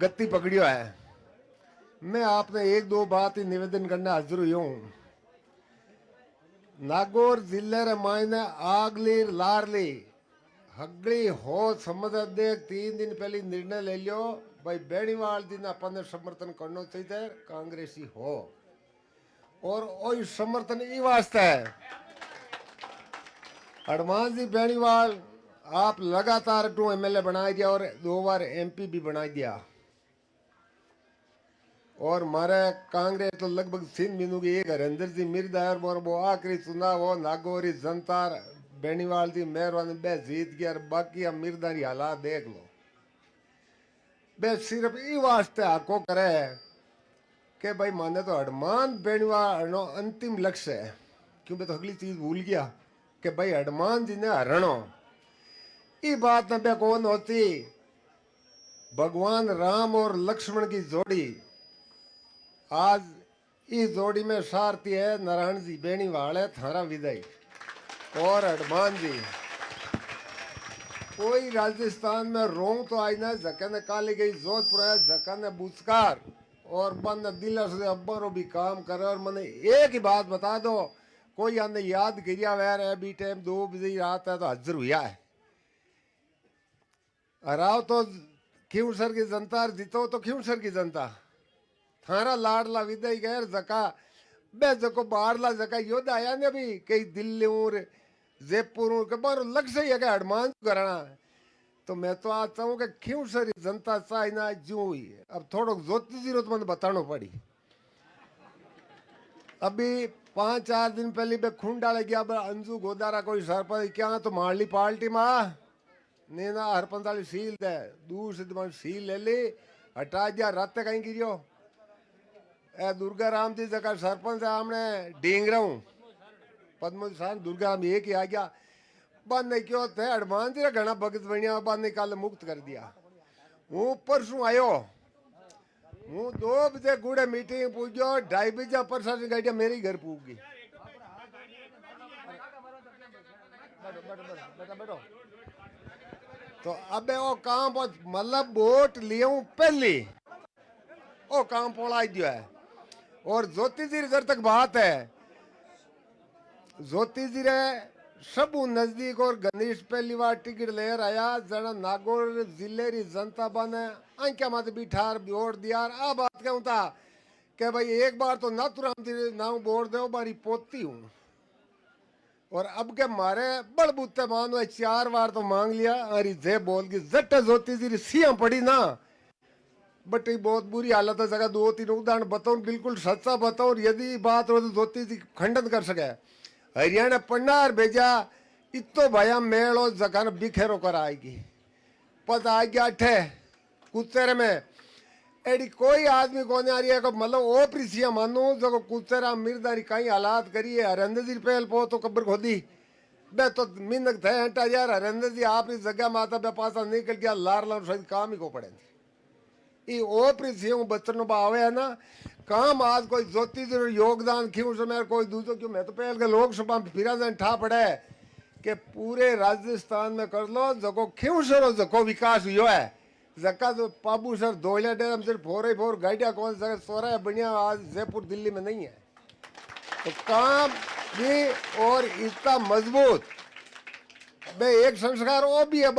गति पकड़ियो है। मैं आपने एक दो बात ही निवेदन करने हाजिर हुई हूँ। नागौर जिले रे मायने आगली लारली हगली हो समझ दे 3 दिन पहले निर्णय ले लियो भाई बेणीवाल दिन अपन समर्थन करना चाहिए कांग्रेसी हो। और वही समर्थन ई वास्ते है हनुमान जी बेणीवाल आप लगातार 2 एमएलए बना दिया और 2 बार एमपी भी बना दिया। और मारे कांग्रेस तो लगभग 3 महीनों की एक हरेंद्र जी मिर्दा और वो आखिरी चुनाव हो नागौरी जनता बेणीवाल जी मेहरबानी बे जीत गया। बाकी हम मिर्दा की हालात देख लो। बे सिर्फ ई वास्ते हको करे कि भाई माने तो हनुमान बेणीवाल अंतिम लक्ष्य है। क्यों मैं तो अगली चीज भूल गया कि भाई हनुमान जी ने हरणो ये बात न बे कौन होती। भगवान राम और लक्ष्मण की जोड़ी आज इस जोड़ी में सारथी है नारायण जी बेणीवाल है थारा विदय और हनुमान जी। कोई राजस्थान में रोंग तो आई ना जका ने काली गई जोधपुर है जका ने बुचकार और बंद दिल से अब्बरों भी काम करे। और मैंने एक ही बात बता दो कोई आने याद गिरिया वैर है बी टाइम 2 बजे रात है तो हाजिर हुआ है। हराओ तो खींवसर की जनता जीतो तो खींवसर की जनता थारा लाडला विदय गैर जका बे जको बाहरला जका योद्धा आया ने भी कई दिल्ली और जयपुर के बार लक्ष्य है हनुमान करना। तो मैं तो आज चाहूँ कि क्यों सर जनता चाइना जू हुई अब थोड़ा ज्योति जी तो मैंने बताना पड़ी। अभी 5-4 दिन पहले बे खून डाले गया अंजू गोदारा कोई सरपंच क्या तो मारली पार्टी माँ ने ना हरपंच वाली सील दे दूर से सील ले ली हटा दिया रात कहीं गिरियो। ए दुर्गा राम जी जगह सरपंच है हमने डींग रहा हूँ पद्म दुर्गा राम एक ही आ गया बंद नहीं क्यों थे हनुमान जी घना भगत बनिया बंद निकाल मुक्त कर दिया। हूँ परसों आयो हूँ 2 बजे गुड़े मीटिंग पूछो 2:30 बजे प्रशासन गाड़िया मेरे घर पूछ गई। तो अब वो काम मतलब वोट लिया पहली वो काम पोला दिया है। और ज्योति जी जब तक बात है ज्योति जी रे सब नजदीक और गणेश पहली बार टिकट लेकर आया जना नागौर जिले री जनता बने अंक्या मत बिठार वोट दिया। आ बात कहूँ था कि भाई एक बार तो नाथुराम जी नाम वोट दो बारी पोती हूँ। और अब के मारे बड़बूते मानो 4 बार तो मांग लिया अरे जय बोल की जट ज्योति जी सीएम पड़ी ना बट ये बहुत बुरी हालत है जगह 2-3 उदाहरण बताऊं बिल्कुल सच्चा बताऊं यदि बात हो तो ज्योति जी खंडन कर सके। हरियाणा पन्नार भेजा इतो भया मेड़ो जगह बिखेरो कर आएगी पता आ गया अठे कुचेरे में एडी कोई आदमी को नहीं आ रही है मतलब ओ प्रीसिया मानू जो कुचेरा मिर्दारी कई हालात करी है हरेंद्र जी पहल पो तो कब्र खोदी बे तो मिनक थे हटा यार हरेंद्र जी आप इस जगह माता बे पासा निकल गया लार लार शायद काम ही को पड़े ये ओ प्रीसिया बच्चों भाव है ना काम आज कोई ज्योति योगदान क्यों समय कोई दूसरो क्यों मैं तो पहल के लोकसभा में फिरा जन ठा पड़े कि पूरे राजस्थान में कर लो जको क्यों सरो जको विकास हुआ है जका जो पाबू सर धोलिया डेम सिर्फ 4x4 गाड़िया कौन सा सोरा बढ़िया आज जयपुर दिल्ली में नहीं है। तो काम भी और इतना मजबूत बे एक संस्कार वो भी है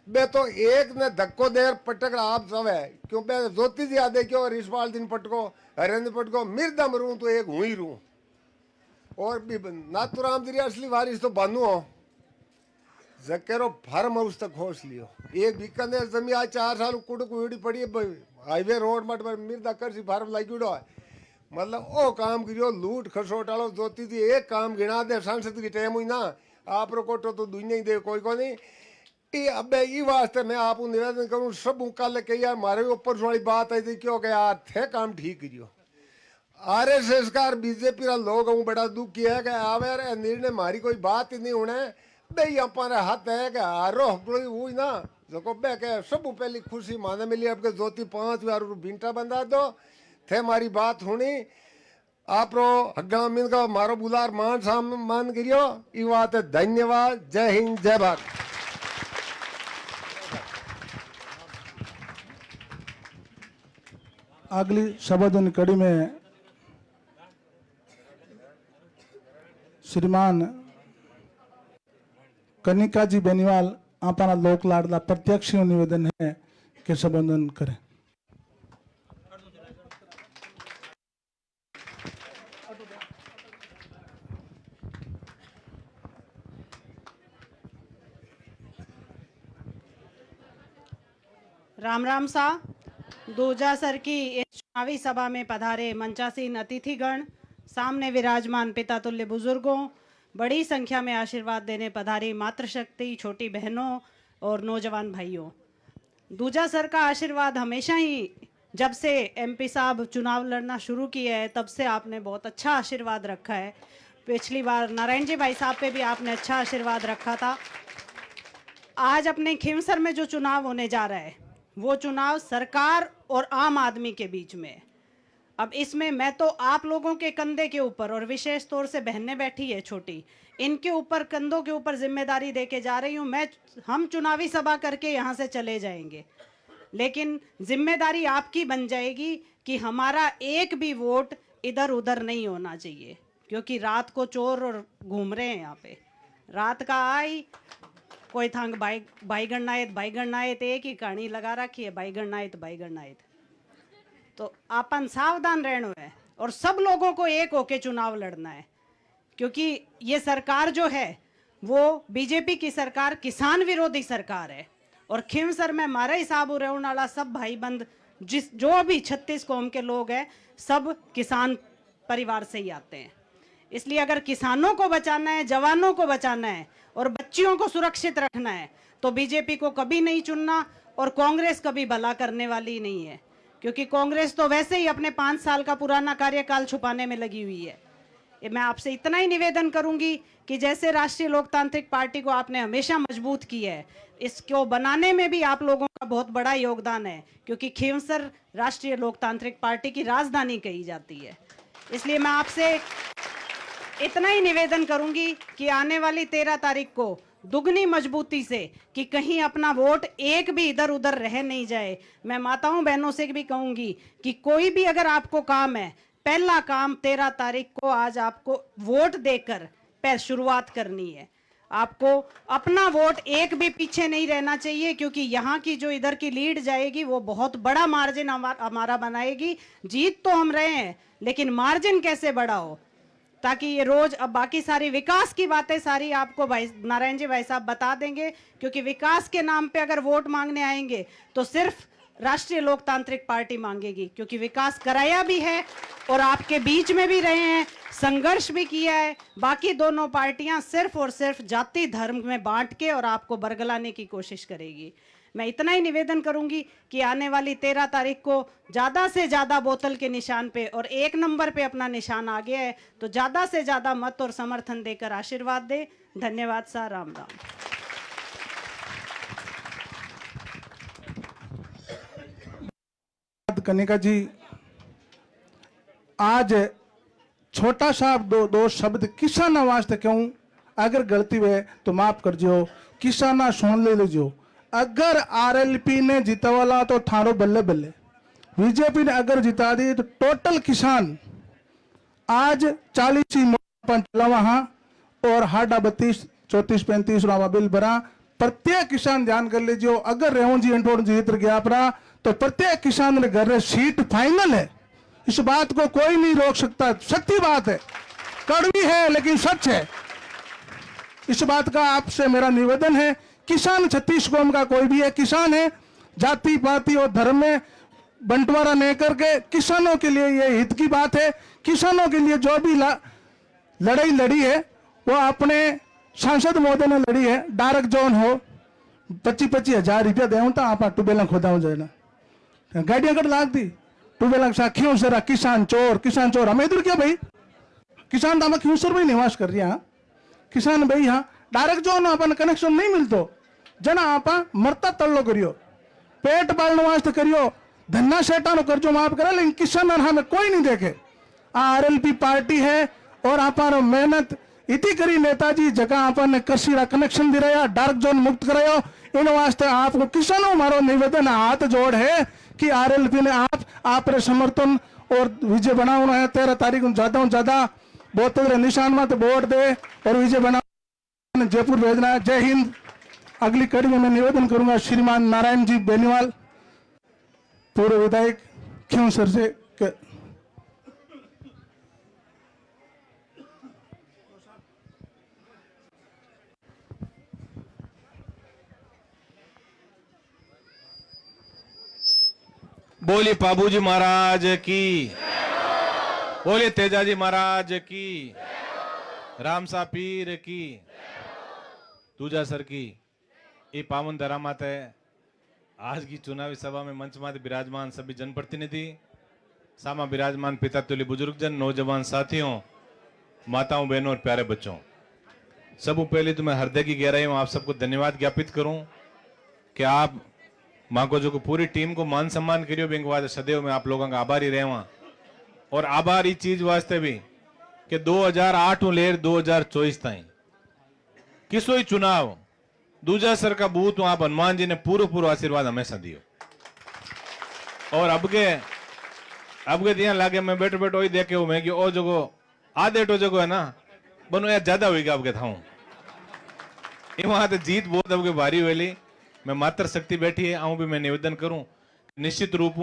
बे तो एक ने धक्को देर पटक आप सब है क्यों बे ज्योति जी आदे क्यों रिशपाल दिन पटको हरेंद्र पटको मिर्दम रू तो एक हुई रू और भी नाथुराम जी असली वारिस तो बानू हो जकेरो फार्म हाउस तक खोस लियो एक बीकानेर जमी आज 4 साल कुड़क उड़ी पड़ी हाईवे रोड मट पर मिर्दा कर सी फार्म लागी उड़ो है मतलब ओ काम करियो लूट खसोट वालो ज्योति जी एक काम गिना दे सांसद की टाइम हुई ना आप कोटो तो दुनिया ही दे कोई को नहीं ये अब ये वास्ते मैं आपको निवेदन करूं सब कल के यार मारे ऊपर वाली बात आई थी क्यों कि यार थे काम ठीक करियो आरएसएस का बीजेपी का लोग हूँ बड़ा दुख किया है कि आवे रे निर्णय मारी कोई बात ही नहीं होने बे हमारे हाथ है कि हारो हुई ना जो बे के सब पहली खुशी माने मिली अब के ज्योति 5 बार बिंटा बंदा दो थे मारी बात होनी आप हग्गा मिल का मारो बुलार मान सम्मान करियो ये बात है। धन्यवाद जय हिंद जय भारत। अगली संबोधन कड़ी में श्रीमान कनिका जी बेनीवाल अपना लोक लाडला प्रत्यक्ष निवेदन है कि संबोधन करें। राम राम सा। दूजा सर की इस चुनावी सभा में पधारे मंचासीन अतिथिगण, सामने विराजमान पिता तुल्य बुजुर्गों, बड़ी संख्या में आशीर्वाद देने पधारी मातृशक्ति, छोटी बहनों और नौजवान भाइयों, दूजा सर का आशीर्वाद हमेशा ही, जब से एमपी साहब चुनाव लड़ना शुरू किए हैं तब से आपने बहुत अच्छा आशीर्वाद रखा है। पिछली बार नारायण जी भाई साहब पे भी आपने अच्छा आशीर्वाद रखा था। आज अपने खींवसर में जो चुनाव होने जा रहा है वो चुनाव सरकार और आम आदमी के बीच में है। अब इसमें मैं तो आप लोगों के कंधे के ऊपर, और विशेष तौर से बहनें बैठी है छोटी, इनके ऊपर, कंधों के ऊपर जिम्मेदारी देके जा रही हूँ। हम चुनावी सभा करके यहाँ से चले जाएंगे, लेकिन जिम्मेदारी आपकी बन जाएगी कि हमारा एक भी वोट इधर उधर नहीं होना चाहिए, क्योंकि रात को चोर और घूम रहे हैं यहाँ पे। रात का आई कोई थांग बाईगण नायत एक ही कहानी लगा रखी है, बाईगण नायत। तो अपन सावधान रहना है और सब लोगों को एक होके चुनाव लड़ना है, क्योंकि ये सरकार जो है वो बीजेपी की सरकार, किसान विरोधी सरकार है। और खींवसर में हमारे हिसाब रहने वाला सब भाई बंद, जो भी 36 कौम के लोग हैं, सब किसान परिवार से ही आते हैं। इसलिए अगर किसानों को बचाना है, जवानों को बचाना है और बच्चियों को सुरक्षित रखना है तो बीजेपी को कभी नहीं चुनना, और कांग्रेस कभी भला करने वाली नहीं है, क्योंकि कांग्रेस तो वैसे ही अपने 5 साल का पुराना कार्यकाल छुपाने में लगी हुई है। मैं आपसे इतना ही निवेदन करूंगी कि जैसे राष्ट्रीय लोकतांत्रिक पार्टी को आपने हमेशा मजबूत किया है, इसको बनाने में भी आप लोगों का बहुत बड़ा योगदान है, क्योंकि खींवसर राष्ट्रीय लोकतांत्रिक पार्टी की राजधानी कही जाती है। इसलिए मैं आपसे इतना ही निवेदन करूंगी कि आने वाली 13 तारीख को दुगनी मजबूती से, कि कहीं अपना वोट एक भी इधर उधर रह नहीं जाए। मैं माताओं बहनों से भी कहूंगी कि कोई भी अगर आपको काम है, पहला काम 13 तारीख को आज आपको वोट देकर शुरुआत करनी है। आपको अपना वोट एक भी पीछे नहीं रहना चाहिए, क्योंकि यहाँ की जो इधर की लीड जाएगी वो बहुत बड़ा मार्जिन हमारा बनाएगी। जीत तो हम रहे हैं, लेकिन मार्जिन कैसे बड़ा हो, ताकि ये रोज, अब बाकी सारी विकास की बातें सारी आपको भाई नारायण जी भाई साहब बता देंगे, क्योंकि विकास के नाम पे अगर वोट मांगने आएंगे तो सिर्फ राष्ट्रीय लोकतांत्रिक पार्टी मांगेगी, क्योंकि विकास कराया भी है और आपके बीच में भी रहे हैं, संघर्ष भी किया है। बाकी दोनों पार्टियां सिर्फ और सिर्फ जाति धर्म में बांट के और आपको बरगलाने की कोशिश करेगी। मैं इतना ही निवेदन करूंगी कि आने वाली 13 तारीख को ज़्यादा से ज़्यादा बोतल के निशान पे और 1 नंबर पे अपना निशान आ गया है, तो ज़्यादा से ज़्यादा मत और समर्थन देकर आशीर्वाद दे। धन्यवाद सा। राम राम। कनिका जी, आज छोटा सा दो शब्द किसाना वास्ते कहूं, अगर गलती हुए तो माफ कर जो, किसाना सुन ले लीजिए। अगर आरएलपी ने जितावाला तो ठारो बल्ले बल्ले, बीजेपी ने अगर जिता दी तो टोटल किसान आज 40 ही वहां और हाडा 32 34 35 बिल भरा। प्रत्येक किसान ध्यान कर लीजिए, अगर रेवण जी एंटोड़ जीत गया अपना तो प्रत्येक किसान ने घर सीट फाइनल है। इस बात को कोई नहीं रोक सकता, सच्ची बात है, कड़वी है लेकिन सच है। इस बात का आपसे मेरा निवेदन है, किसान 36 कौम का कोई भी है, किसान है, जाति पाति और धर्म में बंटवारा नहीं करके किसानों के लिए ये हित की बात है। किसानों के लिए जो भी लड़ाई लड़ी है वो अपने सांसद महोदय ने लड़ी है। डायरेक्ट जोन हो 25-25 हजार रुपया दें तो आप टूबेल खोदा हो जाए ना, गाड़ियां कट लाग दी टूबेल साखियों से किसान चोर हमें इधर क्या भाई, किसान तो हम खींवसर में निवास कर रही है, किसान भाई हाँ डायरेक्ट जोन अपन कनेक्शन नहीं मिलतो, जना आप मरता तल्लो करियो, पेट पालने वास्ते करियो, धन्ना सेटा नो कर्जो माफ करे, लेकिन किसान हमें कोई नहीं देखे। आरएलपी पार्टी है और आप मेहनत इतनी करी नेताजी जगह अपन कृषि कनेक्शन दे रहा, डार्क जोन मुक्त करायो, इन वास्ते आपको किसानों मारो निवेदन हाथ जोड़ है कि आरएलपी ने आप रे समर्थन और विजय बनाना है 13 तारीख को ज्यादा बहुत निशान मत वोट दे और विजय बना जयपुर भेजना है। जय हिंद। अगली कड़ी में मैं निवेदन करूंगा श्रीमान नारायण जी बेनीवाल पूर्व विधायक खियोंसर से बोलिए पाबूजी महाराज की, बोलिए तेजाजी महाराज की, रामसा पीर की, दूजा सर की। ये पावन धरामात है। आज की चुनावी सभा में मंच माते विराजमान सभी जनप्रतिनिधि, सामा विराजमान पिता तुल्य बुजुर्गजन, नौजवान साथियों, माताओं, बहनों और प्यारे बच्चों, सबसे पहले तो मैं हृदय की गहराई में आप सबको धन्यवाद ज्ञापित करूं कि आप मां को जो पूरी टीम को मान सम्मान करियो बैंक वास्ते सदैव मैं आप लोगों का आभारी रहवा। और आभारी चीज वास्ते भी कि 2008 लेर 2024 ताई किसो ही चुनाव दूजा सर का बूथ आप हनुमान जी ने पूरा आशीर्वाद हमेशा दियो। और अब के दिया लागे मैं बैठो वही देखे हूं मैं कि ओ जगो आधे टो जगो है ना बनो यार ज्यादा होगा अब के था वहां तो जीत बहुत अब के भारी हुई। मैं मात्र शक्ति बैठी है आऊं भी मैं निवेदन करूं निश्चित रूप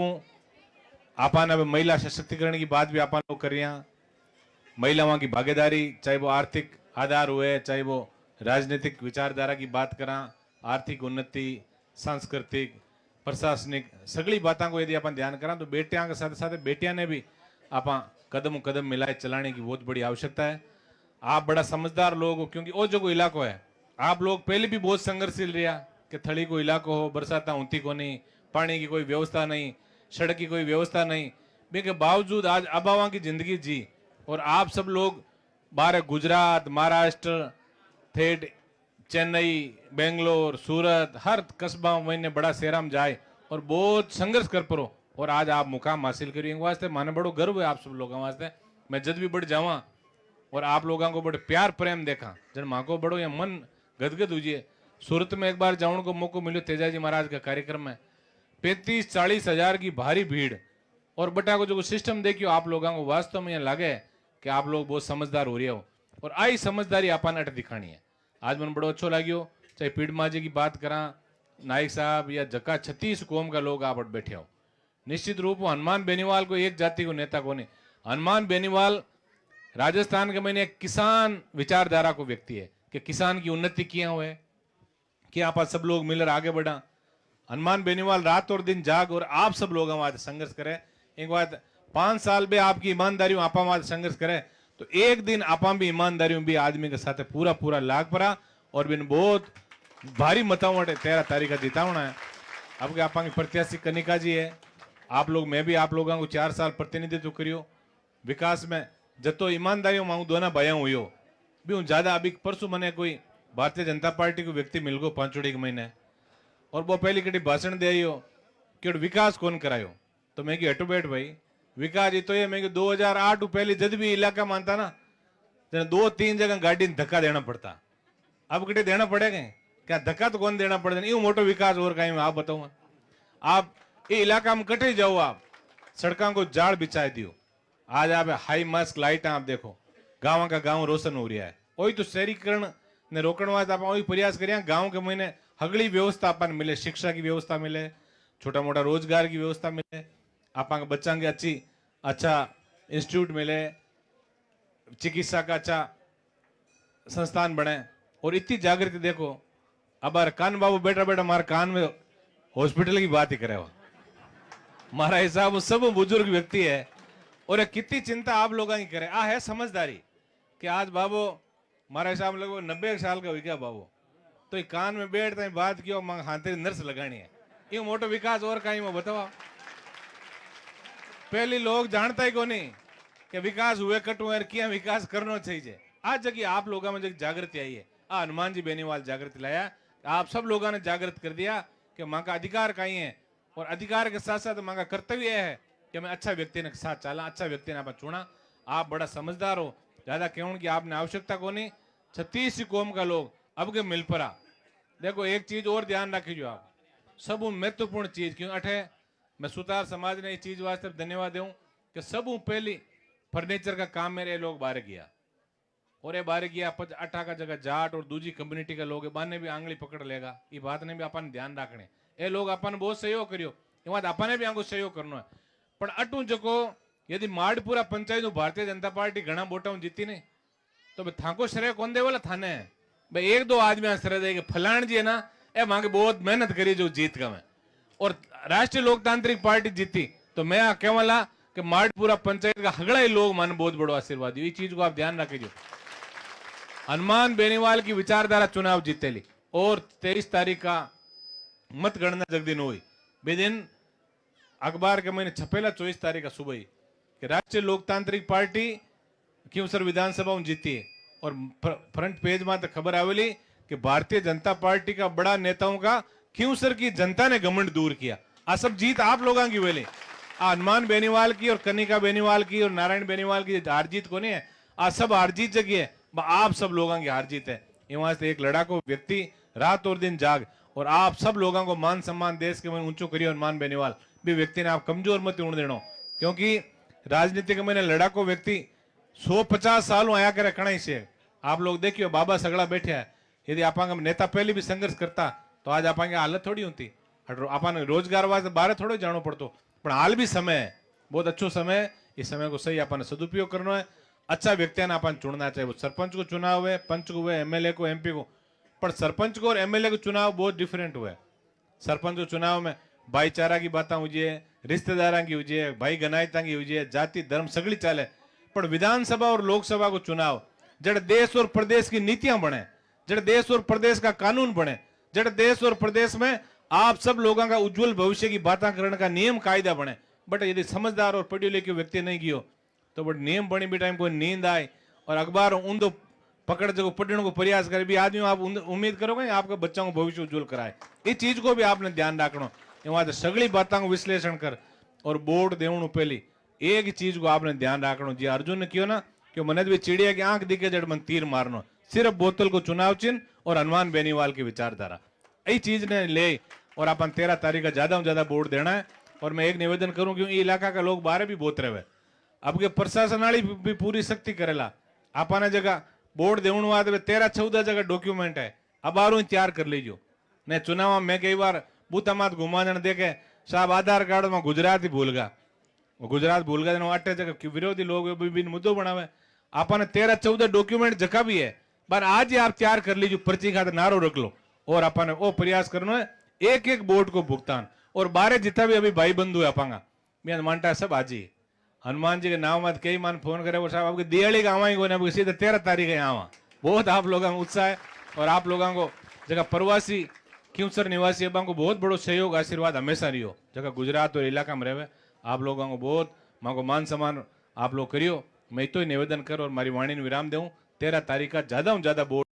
आपान अब महिला सशक्तिकरण की बात भी आपान लोग कर रहे हैं। महिलाओं की भागीदारी चाहे वो आर्थिक आधार हुए चाहे वो राजनीतिक विचारधारा की बात करा, आर्थिक उन्नति, सांस्कृतिक, प्रशासनिक सगली बातों को यदि अपन ध्यान करा तो बेटियां के साथ साथ बेटियां ने भी आप कदम मिलाए चलाने की बहुत बड़ी आवश्यकता है। आप बड़ा समझदार लोग हो क्योंकि वो जो इलाको है आप लोग पहले भी बहुत संघर्षशील रहा कि थली को इलाको हो, बरसाता होती को नहीं, पानी की कोई व्यवस्था नहीं, सड़क की कोई व्यवस्था नहीं, के बावजूद आज अभावा की जिंदगी जी। और आप सब लोग बाहर गुजरात, महाराष्ट्र, थेट चेन्नई, बेंगलोर, सूरत, हर कस्बा महीने बड़ा शहर में जाए और बहुत संघर्ष कर परो और आज आप मुकाम हासिल करिए वास्ते माने बड़ो गर्व है आप सब लोगों वास्ते। मैं जद भी बढ़ जावा और आप लोगों को बड़े प्यार प्रेम देखा जन माँ को बड़ो या मन गदगद हुई। सूरत में एक बार जाने को मौका मिलो तेजाजी महाराज का कार्यक्रम में 35-40 हजार की भारी भीड़ और बटा को जो सिस्टम देखियो आप लोगों को वास्तव में लगे कि आप लोग बहुत समझदार हो रहे हो और आई समझदारी आपन अट दिखानी है। आज मन बड़ो अच्छो लगियो चाहे पीड़ माजी की बात करा नाइक साहब या जक्का 36 कौम का लोग आप बैठे हो। निश्चित रूप हनुमान बेनीवाल को एक जाति को नेता को नहीं, हनुमान बेनीवाल राजस्थान के मैंने एक किसान विचारधारा को व्यक्ति है कि किसान की उन्नति किया हुए कि आप सब लोग मिलकर आगे बढ़ा। हनुमान बेनीवाल रात और दिन जाग और आप सब लोग हमारे संघर्ष करें। एक बात 5 साल में आपकी ईमानदारी आपा हमारे संघर्ष करें तो एक दिन आपा भी ईमानदारी भी आदमी के साथ पूरा लाग पड़ा और बिन बहुत भारी मताओं 13 तारीख का जितावना है। अब के आपा की प्रत्याशी कनिका जी है, आप लोग मैं भी आप लोगों को 4 साल प्रतिनिधित्व करियो विकास में जतो ईमानदारी मांगू दोना भया हुई भी हूँ ज्यादा। अभी परसों मैंने कोई भारतीय जनता पार्टी को व्यक्ति मिल गो 5 के महीने और वो पहली कटी भाषण दे आयो कि विकास कौन करायो तो मैं हटो बैठ भाई विकास ये तो ये मैं 2008 पहले जब भी इलाका मानता ना 2-3 जगह गाड़ी धक्का देना पड़ता, अब कटे देना पड़ेगा क्या धक्का तो कौन देना पड़ेगा यूं मोटो विकास और कहीं आप बताऊंगा। आप ये इलाका में कटे जाओ आप सड़कों को जाड़ बिछाए दियो, आज आप हाई मास्क लाइट आप देखो गाँव का गाँव रोशन हो रहा है। वही तो शहरीकरण ने रोकने वास्ते आप वही प्रयास करिए गाँव के महीने हगड़ी व्यवस्था अपन मिले, शिक्षा की व्यवस्था मिले, छोटा मोटा रोजगार की व्यवस्था मिले, आप बच्चा की अच्छा इंस्टीट्यूट मिले, चिकित्सा का अच्छा संस्थान बने। और इतनी जागृति देखो अब कान बाबू बैठा बैठा हमारे कान में हॉस्पिटल की बात ही करे हुआ हमारा हिसाब सब बुजुर्ग व्यक्ति है और कितनी चिंता आप लोगों की करे आ है समझदारी कि आज बाबू हमारा हिसाब लगभग 90 साल का हो गया बाबू तो ये कान में बैठते हैं बात क्यों हाथे नर्स लगानी है ये मोटो विकास और कहीं में बताओ। पहले लोग जानता ही को नहीं कि विकास हुए कट हुए किया विकास करना चाहिए। आज जगह आप लोगों में जागृति आई है, हनुमान जी बेनीवाल जागृति लाया, आप सब लोगों ने जागृत कर दिया कि माँ का अधिकार कहीं है और अधिकार के साथ साथ माँ का कर्तव्य है कि मैं अच्छा व्यक्ति ने साथ चला, अच्छा व्यक्ति ने आप चुना। आप बड़ा समझदार हो, ज्यादा क्यों की आपने आवश्यकता को नहीं। 36 कौम का लोग अब के मिल पड़ा देखो एक चीज और ध्यान रखियो आप, सब महत्वपूर्ण चीज क्यों अठे मैं सुतार समाज ने ये चीज वास्ते धन्यवाद दूं कि सब पहली फर्नीचर का काम मेरे लोग बाहर गया और ये बाहर गया 18 का जगह जाट और दूसरी कम्युनिटी के लोग बाने भी आंगली पकड़ लेगा, ये बात ने भी अपन ध्यान रखने ये लोग अपन बहुत सहयोग करियो ये बात अपने भी आंगो सहयोग करना है पर अटू जको यदि माड़पुरा पंचायत भारतीय जनता पार्टी घना वोटा जीती नहीं तो भाई थाको श्रेय कौन दे वाला थाने भाई एक दो आदमी श्रेय देगा फलान जी है ना ए मांगे बहुत मेहनत करी जो जीत का मैं और राष्ट्रीय लोकतांत्रिक पार्टी जीती तो मैं कहवाला कि माड़पुरा पंचायत का हगड़ा ही लोग मन बहुत बड़ो आशीर्वाद ये चीज को आप ध्यान रखिए। हनुमान बेनीवाल की विचारधारा चुनाव जीतेली और 23 तारीख का मतगणना जगदीन हुई बेदिन अखबार के महीने छपेला 24 तारीख का सुबह ही कि राष्ट्रीय लोकतांत्रिक पार्टी क्योंसर विधानसभा में जीती है और फ्रंट पेज में तो खबर आवेली कि भारतीय जनता पार्टी का बड़ा नेताओं का क्योंसर की जनता ने घमंड दूर किया। आ सब जीत आप लोगों की वेली हनुमान बेनीवाल की और कनिका बेनीवाल की और नारायण बेनीवाल की हार जीत को नहीं है आ सब हार जीत जगी है आप सब लोगों की हार जीत है। वहां से एक लड़ाकू व्यक्ति रात और दिन जाग और आप सब लोगों को मान सम्मान देश के मन ऊंचो करियो हनुमान बेनीवाल भी व्यक्ति ने आप कमजोर मत उड़ देनो क्योंकि राजनीति के मैंने लड़ाकू व्यक्ति 150 सालों आया करे कणाई से आप लोग देखियो बाबा सगड़ा बैठे है यदि आप नेता पहले भी संघर्ष करता तो आज आप हालत थोड़ी होती अपन रोजगार वास्ते बाहर थोड़ो जानो पड़तो पर हाल भी समय है बहुत अच्छो समय इस समय को सही अपन सदुपयोग करना है अच्छा व्यक्ति ने अपन चुनना चाहिए वो सरपंच को चुनाव है पंच को हुए एमएलए को एमपी को पर सरपंच को और एमएलए को चुनाव बहुत डिफरेंट हुआ है। सरपंच को चुनाव में भाईचारा की बातें हुई रिश्तेदार की हुई भाई गनायता की हुई जाति धर्म सगड़ी चाले पर विधानसभा और लोकसभा को चुनाव जड़ देश और प्रदेश की नीतियां बने जड़ देश और प्रदेश का कानून बने जड़ देश और प्रदेश में आप सब लोगों का उज्जवल भविष्य की बातें करने का नियम कायदा बने बट यदि समझदार और पढ़े लिखे व्यक्ति नहीं गियो तो बट नियम बनी भी टाइम कोई नींद आए और अखबार ऊंधो पकड़ जो पढ़ने को प्रयास करे भी आदमी आप उम्मीद करोगे आपके बच्चों को भविष्य उज्जवल कराए इस चीज को भी आपने ध्यान रखना वहां सगली बातों को विश्लेषण कर और बोर्ड देवणु पहली एक चीज को आपने ध्यान रखना जी अर्जुन ने किया ना कि मन भी चिड़िया की आंख दिखे जड़ मन तीर मारनो सिर्फ बोतल को चुनाव चिन्ह और हनुमान बेनीवाल की विचारधारा यही चीज ने ले और अपन 13 तारीख का ज्यादा से ज्यादा वोट देना है और मैं एक निवेदन करूं क्योंकि इलाका का लोग बाहर भी बहुत रहे अब के प्रशासन वाली भी पूरी शक्ति करेला आपने जगह वोट देवण बाद 13-14 जगह डॉक्यूमेंट है अब बारू तैयार कर लीजिए ने चुनाव में कई बार बूथा मात घुमाने देखे साहब आधार कार्ड में गुजरात ही भूल गया 8 जगह विरोधी लोग मुद्दों बनावे आपने 13-14 डॉक्यूमेंट जगह भी है पर आज ही आप तैयार कर लीजिए पर्ची खाते नारो रख लो और अपन वो प्रयास करना है एक एक वोट को भुगतान और बारे जितना भी अभी भाई बंधु है अपांगा मैं मानता है सब आज ही हनुमान जी के नाम मत कई मान फोन करे वो साहब आपकी दिवाली का आवा ही सीधे 13 तारीख आवा बहुत आप लोगों को उत्साह है और आप लोगों को जगह प्रवासी क्योंसर निवासी अब को बहुत बड़ो सहयोग आशीर्वाद हमेशा रहियो जगह गुजरात और इलाका में रहे आप लोगों को बहुत मां को मान सम्मान आप लोग करियो मैं तो निवेदन कर और मारी वाणी विराम दूं 13 तारीख का ज्यादा से ज्यादा वोट